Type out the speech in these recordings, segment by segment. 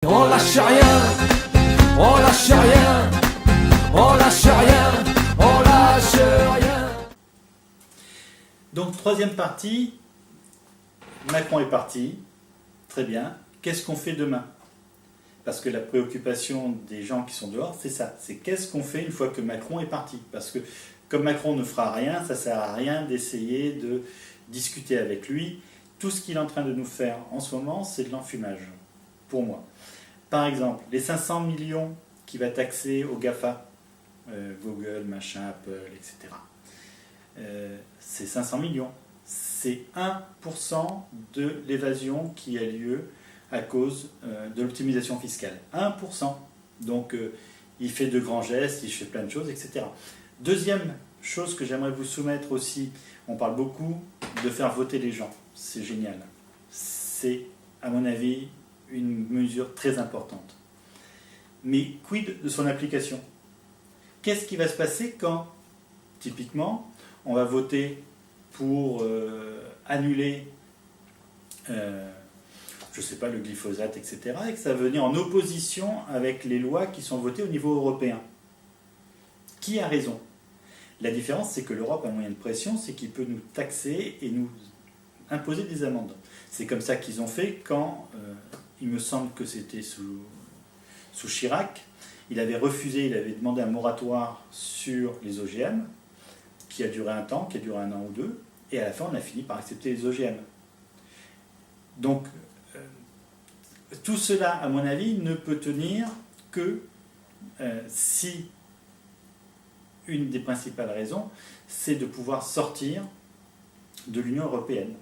On lâche rien, on lâche rien, on lâche rien, on lâche rien. Donc, troisième partie, Macron est parti, très bien. Qu'est-ce qu'on fait demain? Parce que la préoccupation des gens qui sont dehors, c'est ça. C'est qu'est-ce qu'on fait une fois que Macron est parti? Parce que comme Macron ne fera rien, ça ne sert à rien d'essayer de discuter avec lui. Tout ce qu'il est en train de nous faire en ce moment, c'est de l'enfumage, pour moi. Par exemple, les 500 millions qu'il va taxer aux GAFA, Google, machin, Apple, etc. C'est 500 millions. C'est 1% de l'évasion qui a lieu à cause de l'optimisation fiscale. 1%. Donc il fait de grands gestes, il fait plein de choses, etc. Deuxième chose que j'aimerais vous soumettre aussi, on parle beaucoup de faire voter les gens. C'est génial. C'est, à mon avis, une mesure très importante. Mais quid de son application? Qu'est-ce qui va se passer quand, typiquement, on va voter pour annuler, je ne sais pas, le glyphosate, etc., et que ça va venir en opposition avec les lois qui sont votées au niveau européen? Qui a raison? La différence, c'est que l'Europe a un moyen de pression, c'est qu'il peut nous taxer et nous imposer des amendes. C'est comme ça qu'ils ont fait quand, il me semble que c'était sous Chirac, il avait refusé, il avait demandé un moratoire sur les OGM, qui a duré un temps, qui a duré un an ou deux, et à la fin on a fini par accepter les OGM. Donc tout cela, à mon avis, ne peut tenir que si une des principales raisons, c'est de pouvoir sortir de l'Union européenne.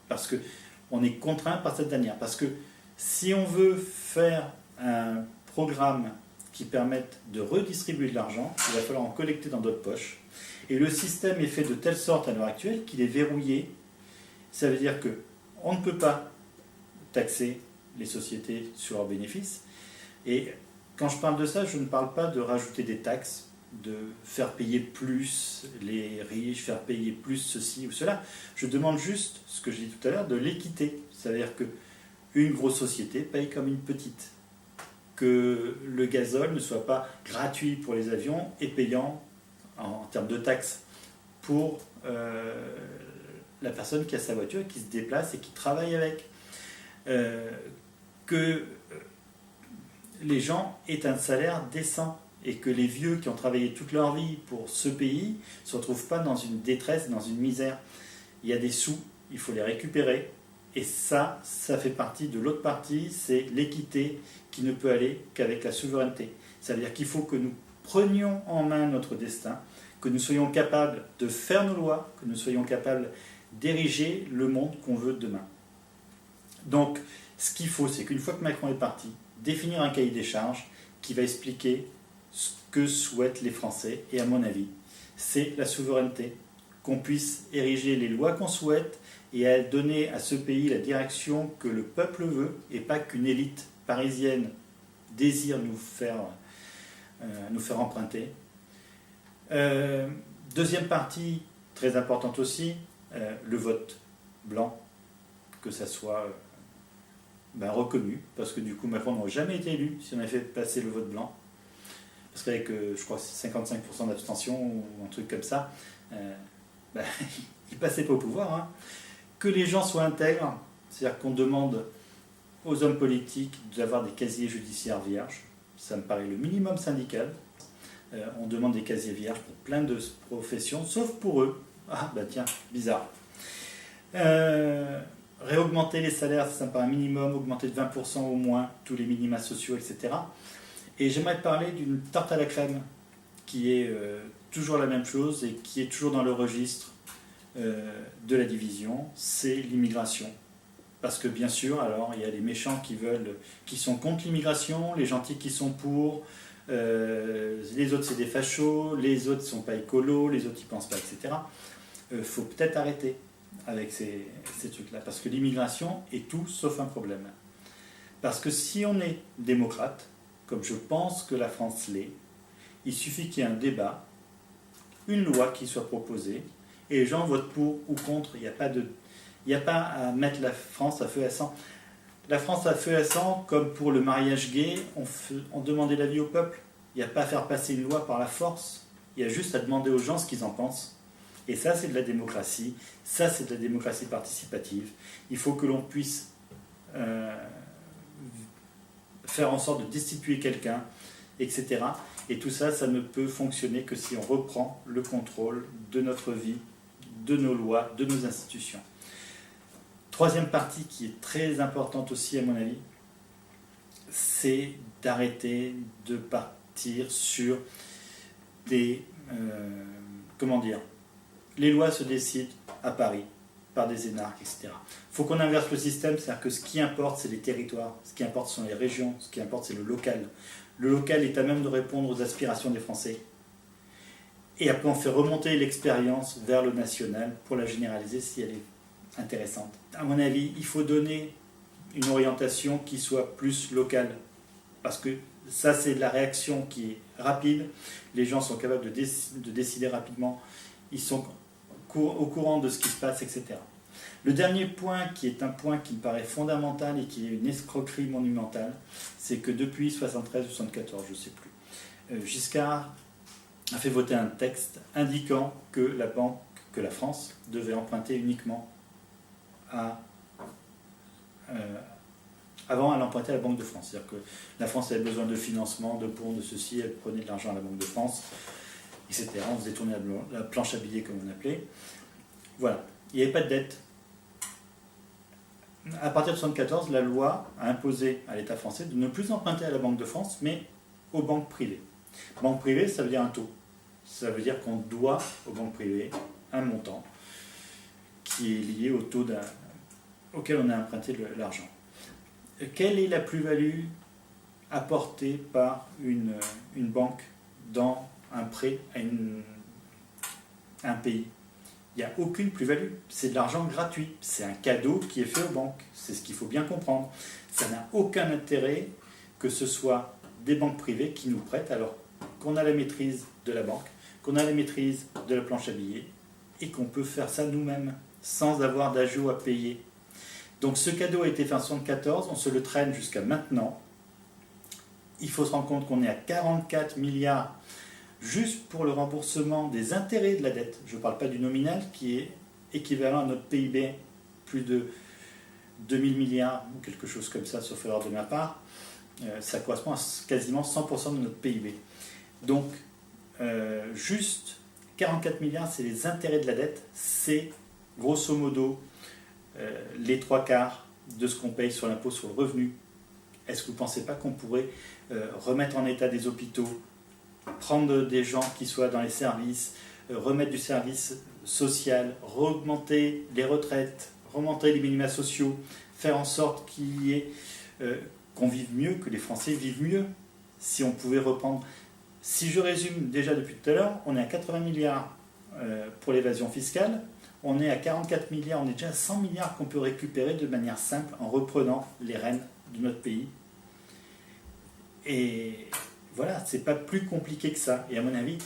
Parce qu'on est contraint par cette dernière. Parce que si on veut faire un programme qui permette de redistribuer de l'argent, il va falloir en collecter dans d'autres poches. Et le système est fait de telle sorte à l'heure actuelle qu'il est verrouillé. Ça veut dire qu'on ne peut pas taxer les sociétés sur leurs bénéfices. Et quand je parle de ça, je ne parle pas de rajouter des taxes, de faire payer plus les riches, faire payer plus ceci ou cela. Je demande juste, ce que j'ai dit tout à l'heure, de l'équité. C'est-à-dire qu'une grosse société paye comme une petite. Que le gazole ne soit pas gratuit pour les avions et payant en termes de taxes pour la personne qui a sa voiture et qui se déplace et qui travaille avec. Que les gens aient un salaire décent et que les vieux qui ont travaillé toute leur vie pour ce pays ne se retrouvent pas dans une détresse, dans une misère. Il y a des sous, il faut les récupérer. Et ça fait partie de l'autre partie, c'est l'équité qui ne peut aller qu'avec la souveraineté. Ça veut dire qu'il faut que nous prenions en main notre destin, que nous soyons capables de faire nos lois, que nous soyons capables d'ériger le monde qu'on veut demain. Donc, ce qu'il faut, c'est qu'une fois que Macron est parti, définir un cahier des charges qui va expliquer ce que souhaitent les Français. Et à mon avis, c'est la souveraineté, qu'on puisse ériger les lois qu'on souhaite et à donner à ce pays la direction que le peuple veut et pas qu'une élite parisienne désire nous faire emprunter. Deuxième partie, très importante aussi, le vote blanc, que ça soit reconnu, parce que du coup Macron n'aurait jamais été élu si on avait fait passer le vote blanc, parce qu'avec, je crois, 55% d'abstention ou un truc comme ça, il passait pas au pouvoir. Hein. Que les gens soient intègres, c'est-à-dire qu'on demande aux hommes politiques d'avoir des casiers judiciaires vierges, ça me paraît le minimum syndical. On demande des casiers vierges pour plein de professions, sauf pour eux. Ah, tiens, bizarre. Réaugmenter les salaires, ça me paraît un minimum, augmenter de 20% au moins tous les minima sociaux, etc. Et j'aimerais te parler d'une tarte à la crème qui est toujours la même chose et qui est toujours dans le registre de la division, c'est l'immigration. Parce que bien sûr, alors il y a les méchants qui sont contre l'immigration, les gentils qui sont pour, les autres c'est des fachos, les autres ne sont pas écolos, les autres ils pensent pas, etc. Faut peut-être arrêter avec ces trucs-là, parce que l'immigration est tout sauf un problème. Parce que si on est démocrate, comme je pense que la France l'est, il suffit qu'il y ait un débat, une loi qui soit proposée, et les gens votent pour ou contre. Il n'y a pas à mettre la France à feu et à sang. La France a feu à sang, comme pour le mariage gay, on demandait l'avis au peuple. Il n'y a pas à faire passer une loi par la force, il y a juste à demander aux gens ce qu'ils en pensent. Et ça, c'est de la démocratie, ça, c'est de la démocratie participative. Il faut que l'on puisse faire en sorte de destituer quelqu'un, etc. Et tout ça, ça ne peut fonctionner que si on reprend le contrôle de notre vie, de nos lois, de nos institutions. Troisième partie qui est très importante aussi à mon avis, c'est d'arrêter de partir sur des... les lois se décident à Paris par des énarques, etc. Il faut qu'on inverse le système, c'est-à-dire que ce qui importe, c'est les territoires, ce qui importe sont les régions, ce qui importe, c'est le local. Le local est à même de répondre aux aspirations des Français. Et après, on fait remonter l'expérience vers le national pour la généraliser si elle est intéressante. À mon avis, il faut donner une orientation qui soit plus locale. Parce que ça, c'est de la réaction qui est rapide. Les gens sont capables de décider rapidement. Ils sont au courant de ce qui se passe, etc. Le dernier point, qui est un point qui me paraît fondamental et qui est une escroquerie monumentale, c'est que depuis 73 ou 74, je ne sais plus, Giscard a fait voter un texte indiquant que la France devait emprunter uniquement avant, elle empruntait à la Banque de France. C'est-à-dire que la France avait besoin de financement, de ponts, de ceci, elle prenait de l'argent à la Banque de France, etc. On faisait tourner la planche à billets, comme on appelait. Voilà, il n'y avait pas de dette. À partir de 1974, la loi a imposé à l'État français de ne plus emprunter à la Banque de France, mais aux banques privées. Banque privée, ça veut dire un taux. Ça veut dire qu'on doit aux banques privées un montant qui est lié au taux auquel on a emprunté l'argent. Quelle est la plus-value apportée par une banque dans un prêt à un pays? Il n'y a aucune plus-value. C'est de l'argent gratuit. C'est un cadeau qui est fait aux banques. C'est ce qu'il faut bien comprendre. Ça n'a aucun intérêt que ce soit des banques privées qui nous prêtent alors qu'on a la maîtrise de la banque, qu'on a la maîtrise de la planche à billets et qu'on peut faire ça nous-mêmes sans avoir d'ajout à payer. Donc ce cadeau a été fait en 1974, on se le traîne jusqu'à maintenant. Il faut se rendre compte qu'on est à 44 milliards juste pour le remboursement des intérêts de la dette. Je ne parle pas du nominal qui est équivalent à notre PIB, plus de 2000 milliards ou quelque chose comme ça, sauf erreur de ma part. Ça correspond à quasiment 100% de notre PIB. Donc juste 44 milliards, c'est les intérêts de la dette, c'est grosso modo les 3/4 de ce qu'on paye sur l'impôt sur le revenu. Est-ce que vous ne pensez pas qu'on pourrait remettre en état des hôpitaux, prendre des gens qui soient dans les services, remettre du service social, augmenter les retraites, remonter les minima sociaux, faire en sorte qu'il y ait, qu'on vive mieux, que les Français vivent mieux, si on pouvait reprendre. Si je résume déjà depuis tout à l'heure, on est à 80 milliards pour l'évasion fiscale, on est à 44 milliards, on est déjà à 100 milliards qu'on peut récupérer de manière simple en reprenant les rênes de notre pays. Et voilà, c'est pas plus compliqué que ça. Et à mon avis,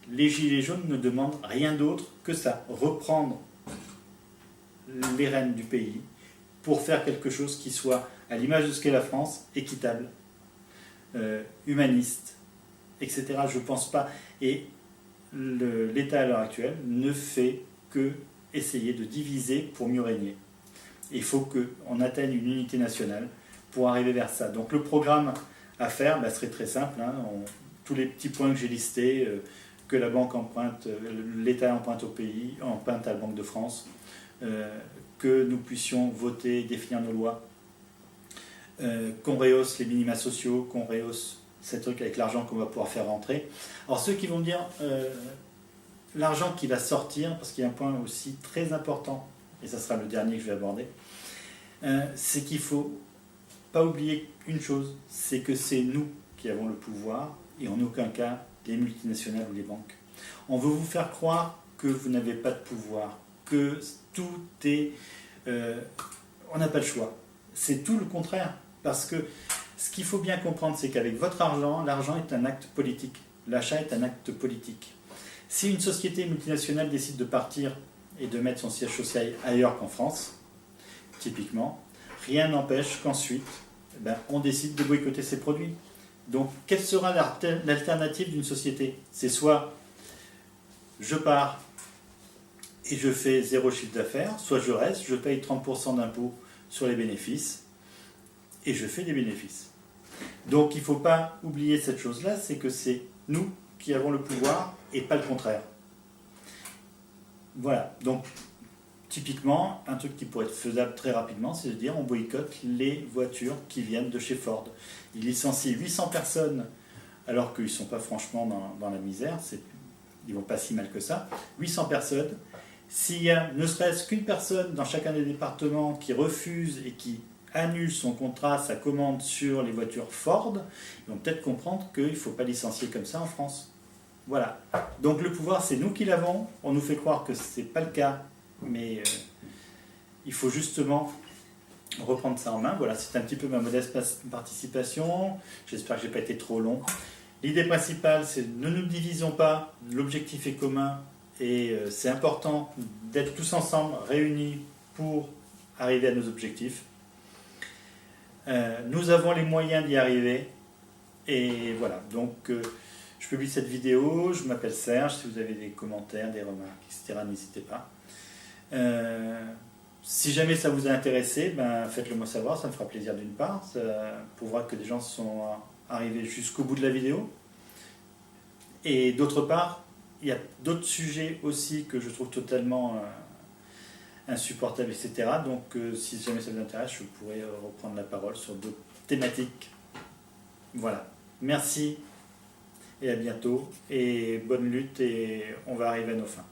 les Gilets jaunes ne demandent rien d'autre que ça, reprendre les rênes du pays pour faire quelque chose qui soit à l'image de ce qu'est la France, équitable, humaniste, etc. Je ne pense pas. Et l'État à l'heure actuelle ne fait que essayer de diviser pour mieux régner. Et il faut qu'on atteigne une unité nationale pour arriver vers ça. Donc le programme à faire serait très simple. Tous les petits points que j'ai listés, que la banque emprunte, l'État emprunte au pays, emprunte à la Banque de France, que nous puissions voter, définir nos lois, qu'on rehausse les minima sociaux, qu'on rehausse ces trucs avec l'argent qu'on va pouvoir faire rentrer. Alors ceux qui vont me dire l'argent qui va sortir, parce qu'il y a un point aussi très important, et ça sera le dernier que je vais aborder, c'est qu'il ne faut pas oublier une chose, c'est que c'est nous qui avons le pouvoir, et en aucun cas les multinationales ou les banques. On veut vous faire croire que vous n'avez pas de pouvoir, que tout est... on n'a pas le choix. C'est tout le contraire, parce que ce qu'il faut bien comprendre, c'est qu'avec votre argent, l'argent est un acte politique. L'achat est un acte politique. Si une société multinationale décide de partir et de mettre son siège social ailleurs qu'en France, typiquement, rien n'empêche qu'ensuite, on décide de boycotter ces produits. Donc, quelle sera l'alternative d'une société? C'est soit je pars et je fais 0 chiffre d'affaires, soit je reste, je paye 30% d'impôts sur les bénéfices et je fais des bénéfices. Donc il ne faut pas oublier cette chose-là, c'est que c'est nous qui avons le pouvoir et pas le contraire. Voilà, donc typiquement, un truc qui pourrait être faisable très rapidement, c'est de dire on boycotte les voitures qui viennent de chez Ford. Ils licencient 800 personnes alors qu'ils ne sont pas franchement dans la misère, ils ne vont pas si mal que ça. 800 personnes. S'il y a ne serait-ce qu'une personne dans chacun des départements qui refuse et qui annule son contrat, sa commande sur les voitures Ford, ils vont peut-être comprendre qu'il ne faut pas licencier comme ça en France. Voilà. Donc le pouvoir, c'est nous qui l'avons. On nous fait croire que ce n'est pas le cas, mais il faut justement reprendre ça en main. Voilà, c'est un petit peu ma modeste participation. J'espère que je n'ai pas été trop long. L'idée principale, c'est ne nous divisons pas. L'objectif est commun. Et c'est important d'être tous ensemble, réunis pour arriver à nos objectifs. Nous avons les moyens d'y arriver. Et voilà, donc je publie cette vidéo, je m'appelle Serge, si vous avez des commentaires, des remarques, etc., n'hésitez pas. Si jamais ça vous a intéressé, faites-le moi savoir, ça me fera plaisir d'une part, ça prouvera que des gens sont arrivés jusqu'au bout de la vidéo. Et d'autre part, il y a d'autres sujets aussi que je trouve totalement insupportables, etc. Donc si jamais ça vous intéresse, je pourrais reprendre la parole sur d'autres thématiques. Voilà. Merci et à bientôt. Et bonne lutte et on va arriver à nos fins.